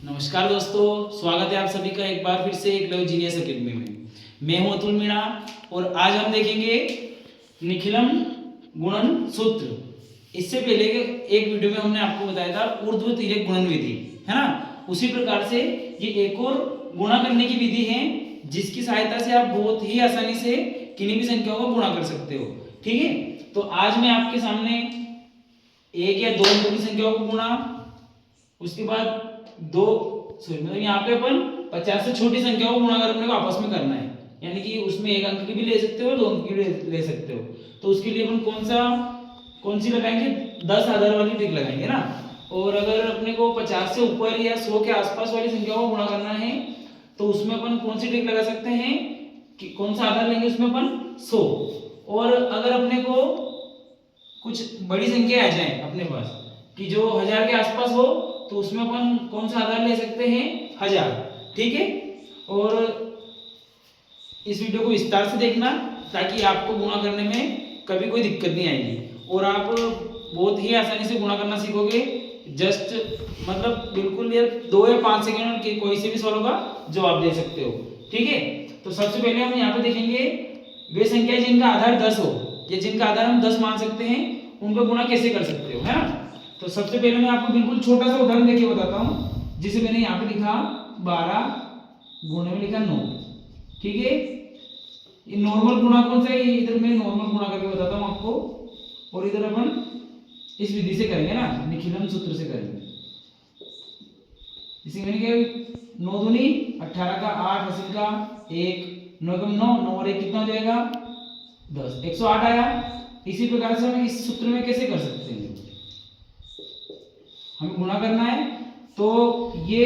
नमस्कार दोस्तों, स्वागत है आप सभी का एक बार फिर से एकलव्य जीनियस एकेडमी में। मैं हूं अतुल मीणा और आज हम देखेंगे निखिलम गुणन सूत्र। इससे पहले एक वीडियो में हमने आपको बताया था ऊर्ध्व तिर्यक गुणन विधि, है ना। उसी प्रकार से ये एक और गुणा करने की विधि है जिसकी सहायता से आप बहुत ही आसानी से किन्हीं भी संख्याओं को गुणा कर सकते हो। ठीक है, तो आज मैं आपके सामने एक या दो अंकों की संख्याओं को गुणा, उसके बाद मतलब यहाँ पे अपन 50 से छोटी संख्याओं को गुणा कर अपने को आपस में करना है, यानी कि उसमें एक अंक की भी ले सकते हो, दो अंक की भी ले सकते हो। तो उसके लिए अपन कौन सी लगाएंगे, 10 आधार वाली ट्रिक लगाएंगे ना। और अगर अपने को 50 से ऊपर या 100 के आसपास वाली संख्याओं को गुणा करना है तो उसमें अपन कौन सी ट्रिक लगा सकते हैं कि कौन सा आधार लेंगे, उसमें अपन 100। और अगर अपने को कुछ बड़ी संख्या आ जाए अपने पास कि जो 1000 के आसपास हो तो उसमें अपन कौन सा आधार ले सकते हैं, 1000। ठीक है, और इस वीडियो को विस्तार से देखना ताकि आपको गुणा करने में कभी कोई दिक्कत नहीं आएगी और आप बहुत ही आसानी से गुणा करना सीखोगे। जस्ट मतलब बिल्कुल ये 2 या 5 सेकंड के कोई से भी सवालों का जवाब दे सकते हो। ठीक है, तो सबसे पहले हम यहाँ पे देखेंगे वे संख्या जिनका आधार 10 हो या जिनका आधार हम 10 मान सकते हैं, उनको गुणा कैसे कर सकते हो, है ना। तो सबसे पहले मैं आपको बिल्कुल छोटा सा उदाहरण देके बताता हूं, जिसे मैंने यहाँ पे लिखा 12 गुणे में लिखा 9। ठीक है, ये नॉर्मल गुणा कौन सा है, इधर मैं नॉर्मल गुणा करके बताता हूं आपको, और इधर अपन इस विधि से करेंगे ना, निखिलम सूत्र से करेंगे। इसी मैंने क्या 9 दूनी 18 का 8 हासिल का 1, 9 कम 9, 9 और 1 कितना हो जाएगा 10, 108 आया। इसी प्रकार से हम इस सूत्र में कैसे कर सकते हैं, हमें गुणा करना है तो ये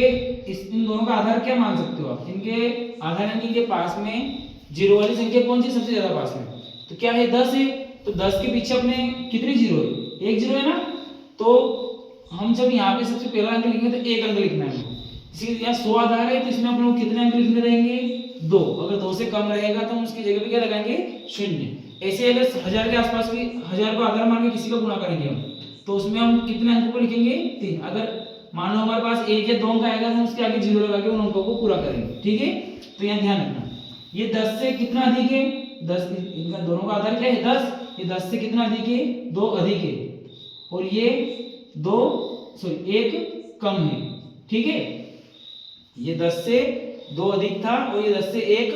इन दोनों का आधार क्या मान सकते हो आप, इनके आधार यानी इनके पास में जीरो वाली संख्या कौन सी सबसे ज्यादा पास में, तो क्या है 10 है। तो 10 के पीछे अपने कितनी जीरो है, एक जीरो है ना। तो हम जब यहाँ पे सबसे पहला अंक लिखेंगे तो एक अंक लिखना है, इसीलिए यहाँ 100 आधार है तो इसमें अपने को कितने अंक लिखने रहेंगे, 2। अगर 2 से कम रहेगा तो हम उसकी जगह पे क्या लगाएंगे, 0। ऐसे अगर 1000 के आसपास भी 1000 को आधार मान के किसी को गुणा करेंगे हम तो उसमें हम कितने अंकों को लिखेंगे, 3। अगर मान लो हमारे पास 1 या 2 अंक आएगा तो उसके आगे 0 लगा के उन अंकों को पूरा करेंगे। ठीक है, तो यहाँ ध्यान रखना ये 10 से कितना अधिक है, 10, इनका दोनों का आधार क्या है 10, ये 10 से कितना अधिक है, 2 अधिक है, और ये 1 कम है। ठीक है, ये 10 से 2 अधिक था और ये 10 से 1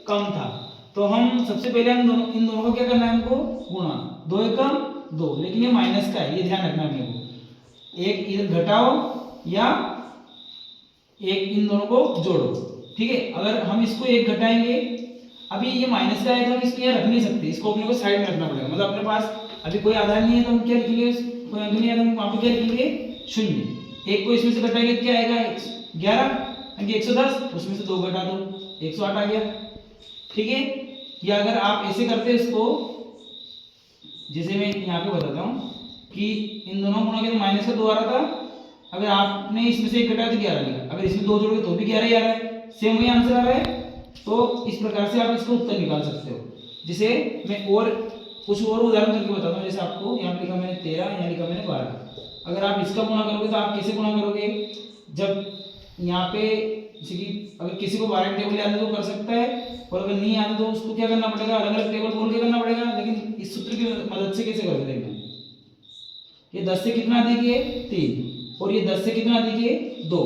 कम था। तो हम सबसे पहले इन दोनों को क्या करना है, हमको गुणा, 2 कम 2, लेकिन ये माइनस का है, ये ध्यान रखना है। एक इधर घटाओ या एक इन दोनों को जोड़ो। ठीक है, अगर हम इसको 1 घटाएंगे, अभी ये माइनस का है तो हम इसको यहाँ रख नहीं सकते, इसको अपने को साइड में रखना पड़ेगा। मतलब अपने पास अभी कोई आधार नहीं है तो हम क्या लिखेंगे, कोई अंक नहीं है तो हम वहां पे क्या लिखेंगे, 0। 1 को इसमें से घटाएंगे क्या आएगा, 11, 110, उसमें से 2 घटा दो, 108 आ गया। ठीक है, या अगर आप ऐसे करते इसको, जैसे मैं यहाँ पे बताता हूँ कि इन दोनों गुणा के तो माइनस का 2 आ रहा था, अगर आपने इसमें से 1 घटाया तो 11 लिखा, अगर इसमें 2 जोड़ोगे तो भी 11 ही आ रहा है, सेम वही आंसर आ रहा है। तो इस प्रकार से आप इसको उत्तर निकाल सकते हो। जिसे मैं और कुछ और उदाहरण करके बताता हूँ, जैसे आपको यहाँ लिखा मैंने 13, यहाँ लिखा मैंने 12। अगर आप इसका गुणा करोगे तो आप कैसे गुणा करोगे, जब यहाँ पे अगर किसी को 12 टेबल याद है तो कर सकता है, और अगर नहीं आता तो उसको क्या करना पड़ेगा, अलग अलग टेबल बोल के करना पड़ेगा। लेकिन इस सूत्र की मदद से कैसे कर देंगे, ये 10 से कितना अधिक है 3, और ये 10 से कितना अधिक है 2,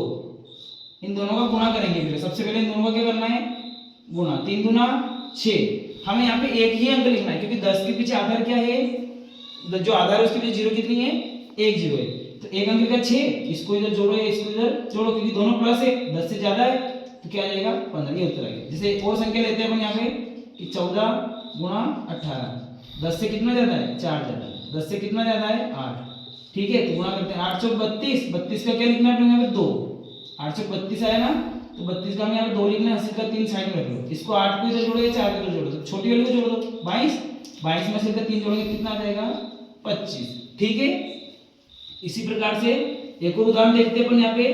इन दोनों का गुणा करेंगे। फिर सबसे पहले इन दोनों का क्या करना है, गुणा, 3 दूना 6। हमें यहाँ पे एक ही अंक लिखना है क्योंकि 10 के पीछे आधार क्या है, जो आधार है उसके पीछे जीरो कितनी है, 1 जीरो है, तो एक अंक का 6, इसको इधर जोड़ो, इसको इधर जोड़ो, क्योंकि दोनों प्लस है, 10 से ज्यादा है तो क्या आ जाएगा 15, ये उत्तर आ गया। जैसे और संख्या लेते हैं अपन यहाँ पे कि 14 गुणा 18, 10 से कितना ज्यादा है 4 ज्यादा है, 10 से कितना ज्यादा है 8। ठीक है, तो गुणा करते हैं, 8 चौक 32, 32 का क्या लिखना है अपने यहाँ पे 2, 8 चौक 32 आया ना, तो 32 का हमें यहाँ पे 2 लिखना है, 80 का 3 साइड में रख लो, इसको 8 को इधर जोड़ोगे, 4 को इधर जोड़ो, तो छोटी वाली को जोड़ दो 22, 22 में 80 का 3 जोड़ोगे कितना आ जाएगा 25। ठीक है, इसी प्रकार से एक और उदाहरण देखते हैं अपन यहाँ पे,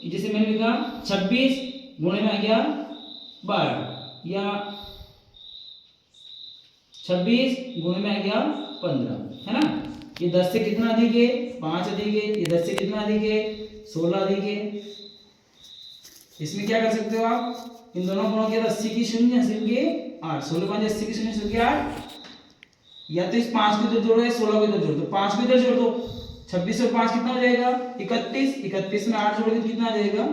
जैसे मैंने लिखा 26 गुणे में आ गया 12, या 26 गुणे में आ गया 15, है ना। ये 10 से कितना अधिक है 5 अधिक है, ये 10 से कितना अधिक है 16 अधिक है, इसमें क्या कर सकते हो आप, इन दोनों गुणों के 80 की शून्य, 80 के 8, 16 5 80 की शून्य, 16 के 8, या तो इस 5 को इधर जोड़ो या 16 को इधर जोड़ दो। 5 को इधर जोड़ दो, 26 और 5 कितना हो जाएगा 31, 31 में 8 जोड़ दो कितना आ जाएगा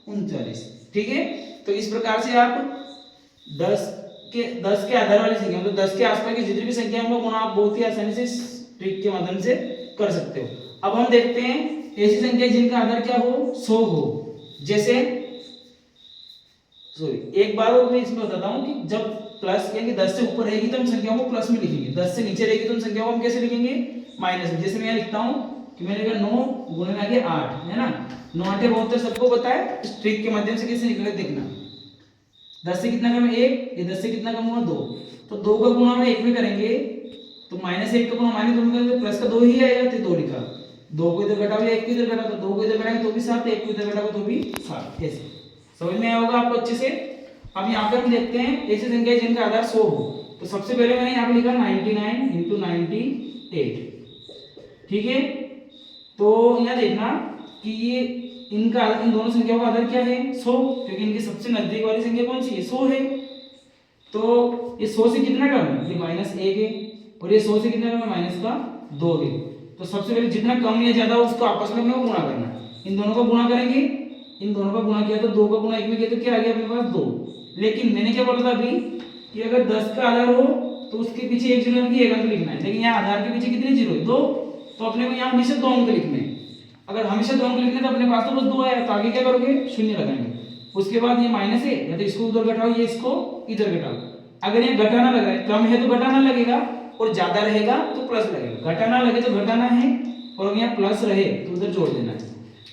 39। ठीक है, तो इस प्रकार से आप 10 के आधार वाली संख्या मतलब 10 के आसपास की जितनी भी संख्या है उनको गुणा आप बहुत ही आसानी से ट्रिक के माध्यम से कर सकते हो। अब हम देखते हैं ऐसी संख्या जिनका आधार क्या हो 100 हो। जैसे एक बार और मैं इसमें बताता हूं कि जब प्लस यानी 10 से ऊपर रहेगी तो हम संख्याओं को प्लस में लिखेंगे, 10 से नीचे रहेगी तो हम संख्याओं को हम कैसे लिखेंगे माइनस में। जैसे मैं यहाँ लिखता हूं कि मैंने कहा 9 गुणे में आगे 8 है ना, 9 8 72 सबको पता है। इस ट्रिक के माध्यम से कैसे निकलेगा देखना। 10 से कितना कम है 1, ये 10 से कितना कम हुआ 2, तो 2 का गुणा हम 1 में करेंगे तो -1 का गुणा -2 में करेंगे प्लस का 2 ही आएगा, तो 2 लिखा। 2 को इधर घटाओ या 1 को इधर घटाओ, तो 2 को इधर घटाएंगे तो भी 7, 1 को इधर घटाओ तो भी 7। ऐसे समझ में आया होगा आपको अच्छे से। अब यहाँ पे हम देखते हैं ऐसी संख्या जिनका आधार 100 हो। तो सबसे पहले मैंने यहाँ पे लिखा 99 × 98। ठीक है, तो यहाँ देखना कि ये इनका इन दोनों संख्याओं का आधार क्या है 100, क्योंकि इनकी सबसे नजदीक वाली संख्या कौन सी है 100 है। तो ये 100 से कितना कम है, ये -1 है, और ये 100 से कितना कम है -2 है। तो सबसे पहले जितना कम या ज्यादा उसको आपस में अपने को गुणा करना है। इन दोनों को गुणा करेंगे, इन दोनों का गुणा किया तो 2 का गुणा 1 में किया तो क्या आ गया अपने पास 2। लेकिन मैंने क्या बोला था अभी कि अगर 10 का आधार हो तो उसके पीछे एक जीरो की 1 अंक लिखना है, लेकिन यहाँ आधार के पीछे कितने जीरो है 2, तो अपने को यहाँ हमेशा 2 अंक लिखने हैं। अगर हमेशा 2 अंक लिखने तो अपने पास तो बस 2 आया, तो आगे क्या करोगे शून्य लगाएंगे। उसके बाद ये माइनस है, या तो इसको उधर घटाओ ये इसको इधर घटाओ। अगर ये घटाना लग रहा है, कम है तो घटाना लगेगा, और ज्यादा रहेगा तो प्लस लगेगा। घटाना लगे तो घटाना है, और यहाँ प्लस रहे तो उधर जोड़ देना है।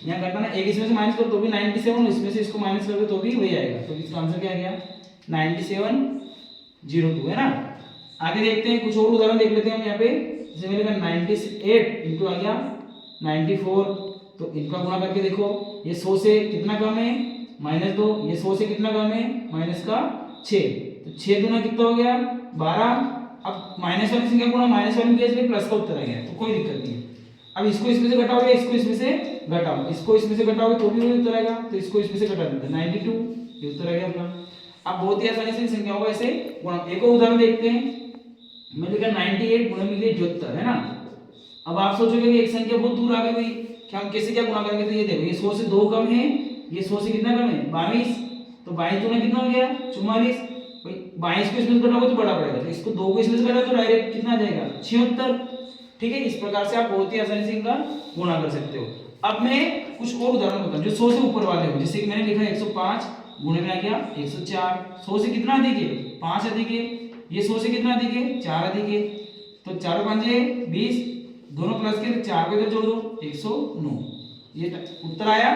यहाँ घटाना एक इसमें से माइनस करो तो भी 97, इसमें से इसको माइनस करोगे तो भी वही आएगा। तो इसका आंसर क्या आ गया 9702 है ना। आगे देखते हैं कुछ और उदाहरण देख लेते हैं हम यहाँ पे। जैसे मेरे का 98 इंटू आ गया 94, तो इनका गुणा करके देखो ये 100 से कितना कम है -2, ये 100 से कितना कम है -6, तो 6 दूना कितना हो गया 12। अब माइनस वाली संख्या गुणा माइनस वाली किया इसलिए प्लस का उत्तर आ गया, तो कोई दिक्कत नहीं है। अब इसको इसमें से घटाओगे, इसको इसमें से घटाओ, इसको इसमें से घटाओगे तो भी वही उत्तर आएगा, तो इसको इसमें से घटा देते हैं 92, ये उत्तर आ गया अपना। अब बहुत ही आसानी से संख्याओं का ऐसे गुणा। एक और उदाहरण देखते हैं। मैंने लिखा 98 गुणा में 74 है ना। अब आप सोचोगे कि एक संख्या बहुत दूर आ गई भाई कि हम कैसे क्या गुणा करेंगे, तो ये देखो ये 100 से 2 कम है, ये 100 से कितना कम है 22, तो 22 दूना कितना हो गया 44। भाई 22 को इसमें से घटाओगे तो बड़ा पड़ेगा, तो इसको 2 को इसमें से घटाओ तो डायरेक्ट कितना आ जाएगा 76। ठीक है, इस प्रकार से आप बहुत ही आसानी से इनका गुणा कर सकते हो। अब मैं कुछ और उदाहरण बताऊं जो 100 से ऊपर वाले हो। जैसे कि मैंने लिखा 105 गुणे में आ गया 104, 100 से कितना अधिक है 5 अधिक है, ये 100 से कितना अधिक है 4 अधिक है, तो 4 5 20, दोनों प्लस के 4 को इधर जोड़ दो 109, ये उत्तर आया।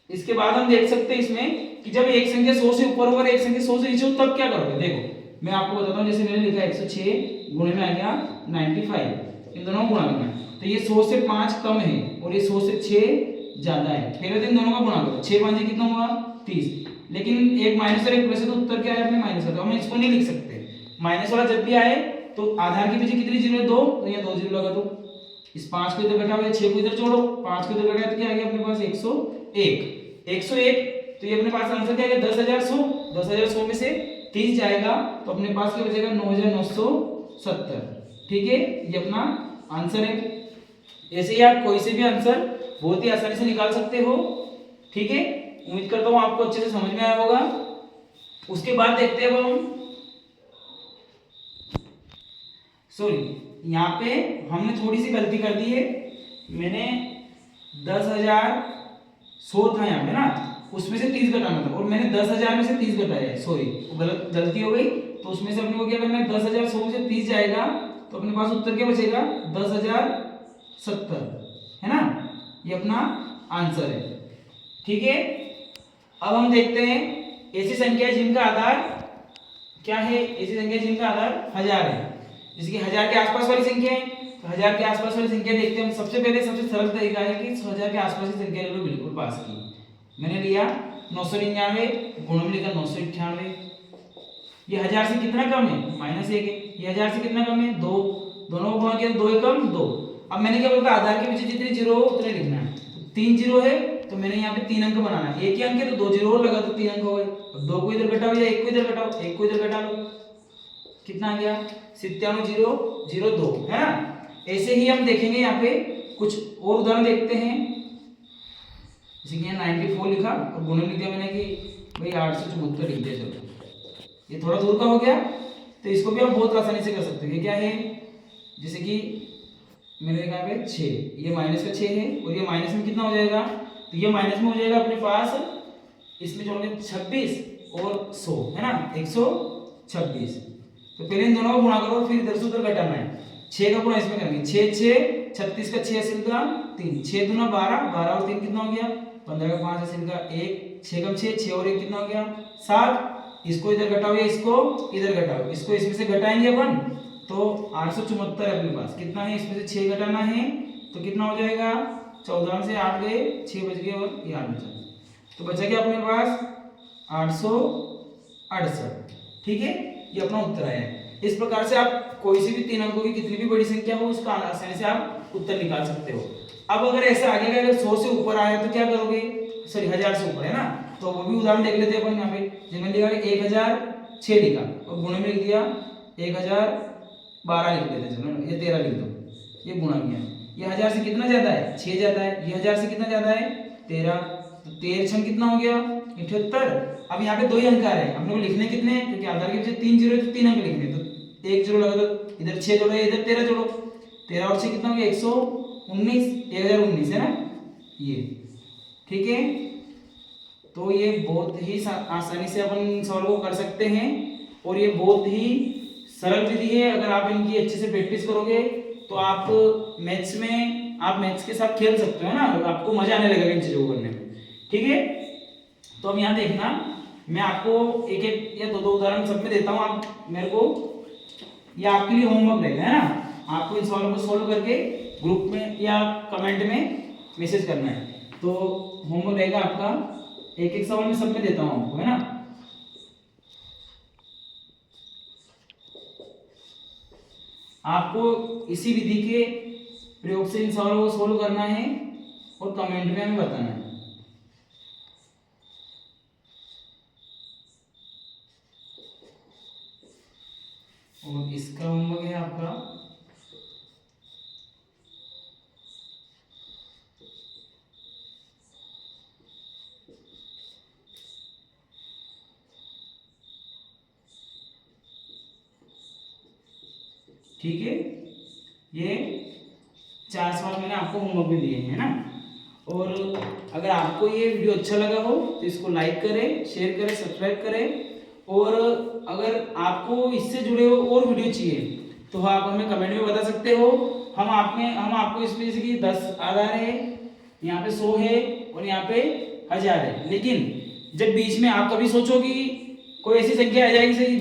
इसके बाद हम देख सकते हैं इसमें कि जब एक संख्या 100 से ऊपर होगा और एक संख्या 100 से नीचे हो तब क्या करोगे। देखो मैं आपको बताता हूं। जैसे मैंने लिखा 106 गुणे में आ गया 95, इन दोनों को गुणा करना है, तो ये 100 से 5 कम है और ये 100 से 6 ज्यादा है। पहले तो इन दोनों का गुणा करो, 6 5 कितना हुआ 30, लेकिन एक माइनस और एक प्लस है तो उत्तर क्या है अपने माइनस का, तो हम इसको नहीं लिख सकते। माइनस वाला जब भी आए तो आधार के पीछे कितनी जीरो है 2, तो यहाँ 2 जीरो लगा दो। इस 5 को इधर घटाओ, 6 को इधर जोड़ो, 5 को इधर घटाओ तो क्या आ गया अपने पास 101। तो ये अपने पास आंसर क्या है 10100। 10100 में से 30 जाएगा तो अपने पास क्या बचेगा 9970। ठीक है, ये अपना आंसर है। ऐसे ही आप कोई से भी आंसर बहुत ही आसानी से निकाल सकते हो। ठीक है, उम्मीद करता हूं आपको अच्छे से समझ में आया होगा। उसके बाद देखते हैं अब हम यहाँ पे हमने थोड़ी सी गलती कर दी है। मैंने 10,100 था यहाँ पे ना, उसमें से 30 घटाना था और मैंने 10,000 में से 30 घटाया है। सॉरी, गलती हो गई। तो उसमें से अपने को क्या करना है 10,100 में से 30 जाएगा तो अपने पास उत्तर क्या बचेगा 10,070 है ना। ये अपना आंसर है। ठीक है, अब हम देखते हैं ऐसी संख्या जिनका आधार क्या है। ऐसी संख्या जिनका आधार 1000 है, जैसे कि 1000 के आसपास वाली संख्या है। तो 1000 के आसपास वाली संख्या देखते हैं हम। सबसे पहले सबसे सरल तरीका है कि 1000 के आसपास की संख्या ले लो बिल्कुल पास की। मैंने लिया 999 गुणा में लिखा 998। ये 1000 से कितना कम है -1 है। ये 1000 से कितना कम है 2, दोनों को गुणा किया 2 कम 2। अब मैंने क्या बोला आधार के पीछे जितने जीरो हो उतने लिखना है। 3 जीरो है तो मैंने यहाँ पे 3 अंक बनाना है, एक ही अंक है तो 2 जीरो और लगा तो 3 अंक हो गए। अब 2 को इधर घटाओ या 1 को इधर घटाओ, 1 को इधर घटा लो, कितना आ गया 97,002 है ना। ऐसे ही हम देखेंगे यहाँ पे कुछ और उदाहरण देखते हैं। जैसे कि 94 लिखा और गुणन लिख दिया मैंने कि भाई 874 लिख दिया। चलो ये थोड़ा दूर का हो गया तो इसको भी आप बहुत आसानी से कर सकते हैं। क्या है, जैसे कि मैंने देखा पे 6, ये माइनस का 6 है और ये माइनस में कितना हो जाएगा, तो ये माइनस में हो जाएगा अपने पास, इसमें जोड़ोगे 26 और 100 है ना 126। तो पहले इन दोनों को गुणा करो फिर इधर से उधर घटाना है। 6 का गुणा इसमें करेंगे, 6 6 36 का 6 हासिल का 3, 6 दूना 12, 12 और 3 कितना हो गया 15 का 5 हासिल का 1, 6 कम 6, 6 और 1 कितना हो गया 7। इसको इधर घटाओ या इसको इधर घटाओ, इसको इसमें से घटाएंगे अपन तो 874 है अपने पास। कितना है, इसमें से 6 घटाना है तो कितना हो जाएगा 14 से 8 गए, 6 बच गए और ये 8 बचा, तो बचा क्या अपने पास 868। ठीक है, ये अपना उत्तर आया है। इस प्रकार से आप कोई सी भी 3 अंकों की कितनी भी बड़ी संख्या हो उसका आसानी से आप उत्तर निकाल सकते हो। अब अगर ऐसा आगे का अगर 100 से ऊपर आया तो क्या करोगे, सॉरी 1000 से ऊपर है ना, तो वो भी उदाहरण देख लेते हैं अपन। यहाँ पे जिसमें लिखा 1006 लिखा और गुणे में लिख दिया 1012 लिख लेते, चलो ये 13 लिख दो, ये गुणा किया। ये 1000 से कितना ज्यादा है 6 ज्यादा है, ये 1000 से कितना ज्यादा है 13, तो 13 छन कितना हो गया 78। अब यहाँ पे 2 ही अंक आ रहे हैं, अपने को लिखने कितने हैं, क्योंकि आधार के पीछे 3 जीरो है तो 3 अंक लिखने, तो 1 जीरो लगा दो, इधर 6 जोड़ो इधर 13 जोड़ो, 13 और 6 कितना हो गया 119, 1019 है ना ये। ठीक है, तो ये बहुत ही आसानी से अपन सवाल को कर सकते हैं और ये बहुत ही सरल विधि है। अगर आप इनकी अच्छे से प्रैक्टिस करोगे तो आप मैथ्स के साथ खेल सकते हो ना, आपको मजा आने लगेगा इन चीजों को करने में। ठीक है, तो अब यहाँ देखना, मैं आपको एक एक या दो उदाहरण सब में देता हूँ, आप मेरे को, ये आपके लिए होमवर्क रहेगा है ना, आपको इन सवालों को सोल्व करके ग्रुप में या कमेंट में मैसेज करना है। तो होमवर्क रहेगा आपका, एक एक सवाल में सब में देता हूँ आपको है ना। आपको इसी विधि के प्रयोग से इन सवालों को सोल्व करना है और कमेंट में हमें बताना है। और इसका होमवर्क है आपका ठीक है, ये 4 सवाल मैंने आपको होमवर्क में दिए हैं ना। और अगर आपको ये वीडियो अच्छा लगा हो तो इसको लाइक करें, शेयर करें, सब्सक्राइब करें। और अगर आपको इससे जुड़े हो और वीडियो चाहिए तो आप हमें कमेंट में बता सकते हो। हम आपको इसमें जैसे कि 10 आधार है, यहाँ पे 100 है और यहाँ पे 1000 है, लेकिन जब बीच में आप कभी सोचो कि कोई ऐसी संख्या आ जाएगी सही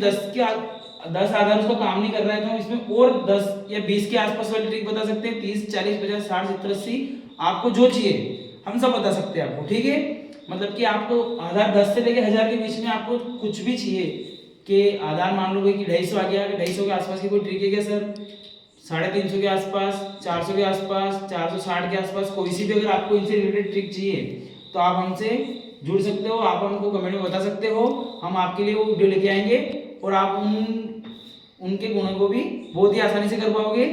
10 आधार उसका काम नहीं कर रहा है, तो हम इसमें और 10 या 20 के आसपास वाली ट्रिक बता सकते हैं। 30 40 50 60 70 80 आपको जो चाहिए हम सब बता सकते हैं आपको। ठीक है, मतलब कि आपको आधार 10 से लेके 1000 के बीच में आपको कुछ भी चाहिए कि आधार मान लो कि 250 आ गया, 250 के आसपास की कोई ट्रिक है क्या सर, 350 के आसपास, 400 के आसपास, 460 के आसपास, कोई सी भी अगर आपको इनसे रिलेटेड ट्रिक चाहिए तो आप हमसे जुड़ सकते हो, आप हमको कमेंट में बता सकते हो। हम आपके लिए वो वीडियो लेके आएंगे और आप उनके गुणों को भी बहुत ही आसानी से कर पाओगे।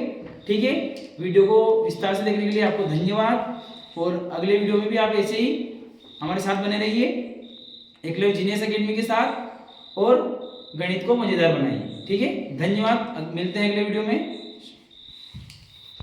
ठीक है, वीडियो को विस्तार से देखने के लिए आपको धन्यवाद और अगले वीडियो में भी आप ऐसे ही हमारे साथ बने रहिए एकलव्य जीनियस एकेडमी के साथ और गणित को मजेदार बनाइए। ठीक है, धन्यवाद, मिलते हैं अगले वीडियो में।